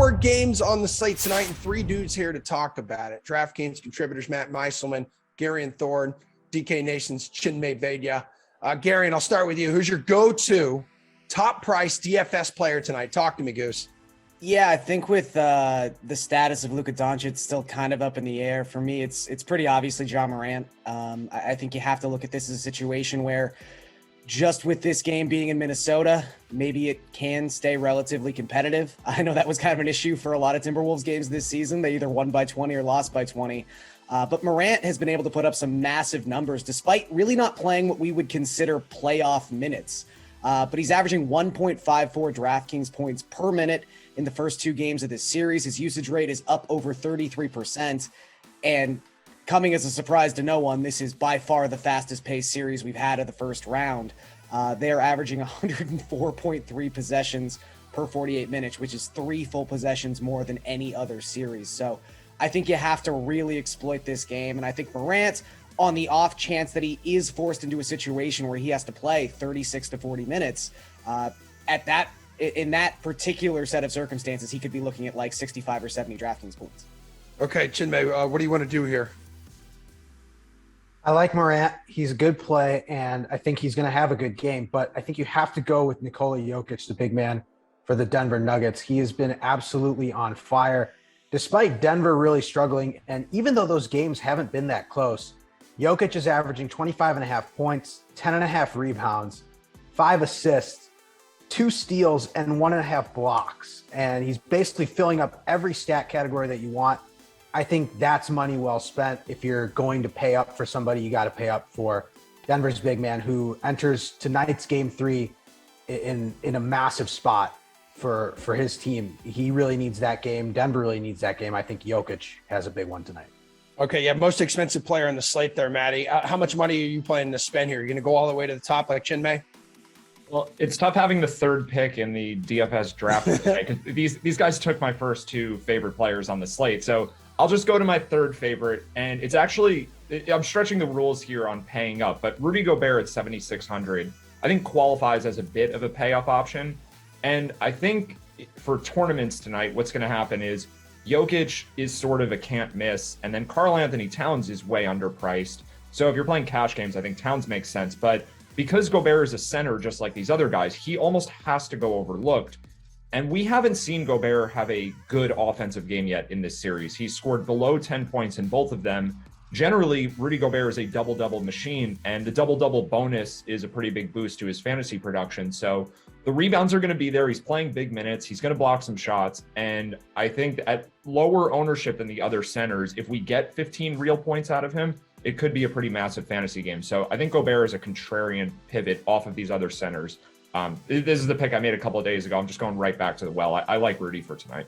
4 games on the slate tonight and 3 dudes here to talk about it. DraftKings contributors Matt Meiselman, Garion, Thorne, DK Nation's Chinmay, Vaidya. Garion, I'll start with you. Who's your go-to top price DFS player tonight? Talk to me, Goose. Yeah, I think with the status of Luka Doncic still kind of up in the air, for me, it's pretty obviously Ja Morant. I think you have to look at this as a situation where just with this game being in Minnesota, maybe it can stay relatively competitive. I know that was kind of an issue for a lot of Timberwolves games this season. They either won by 20 or lost by 20. But Morant has been able to put up some massive numbers despite really not playing what we would consider playoff minutes. But he's averaging 1.54 DraftKings points per minute in the first 2 games of this series. His usage rate is up over 33%. And coming as a surprise to no one, this is by far the fastest paced series we've had of the first round. They are averaging 104.3 possessions per 48 minutes, which is 3 full possessions more than any other series. So I think you have to really exploit this game. And I think Morant, on the off chance that he is forced into a situation where he has to play 36 to 40 minutes, in that particular set of circumstances, he could be looking at like 65 or 70 DraftKings points. Okay, Chinmay, what do you want to do here? I like Morant. He's a good play, and I think he's going to have a good game. But I think you have to go with Nikola Jokic, the big man for the Denver Nuggets. He has been absolutely on fire, despite Denver really struggling. And even though those games haven't been that close, Jokic is averaging 25.5 points, 10.5 rebounds, 5 assists, 2 steals, and 1.5 blocks. And he's basically filling up every stat category that you want. I think that's money well spent. If you're going to pay up for somebody, you got to pay up for Denver's big man, who enters tonight's game 3 in a massive spot for his team. He really needs that game. Denver really needs that game. I think Jokic has a big one tonight. Okay, yeah, most expensive player on the slate there, Matty. How much money are you planning to spend here? You're going to go all the way to the top like Chinmay? Well, it's tough having the 3rd pick in the DFS draft. These guys took my first 2 favorite players on the slate. So I'll just go to my 3rd favorite. And it's actually, I'm stretching the rules here on paying up, but Rudy Gobert at 7,600, I think qualifies as a bit of a payoff option. And I think for tournaments tonight, what's going to happen is Jokic is sort of a can't miss. And then karl-Anthony Towns is way underpriced. So if you're playing cash games, I think Towns makes sense. But because Gobert is a center, just like these other guys, he almost has to go overlooked. And we haven't seen Gobert have a good offensive game yet in this series. He's scored below 10 points in both of them. Generally, Rudy Gobert is a double-double machine, and the double-double bonus is a pretty big boost to his fantasy production. So the rebounds are going to be there. He's playing big minutes. He's going to block some shots. And I think at lower ownership than the other centers, if we get 15 real points out of him, it could be a pretty massive fantasy game. So I think Gobert is a contrarian pivot off of these other centers. This is the pick I made a couple of days ago. I'm just going right back to the well. I like Rudy for tonight.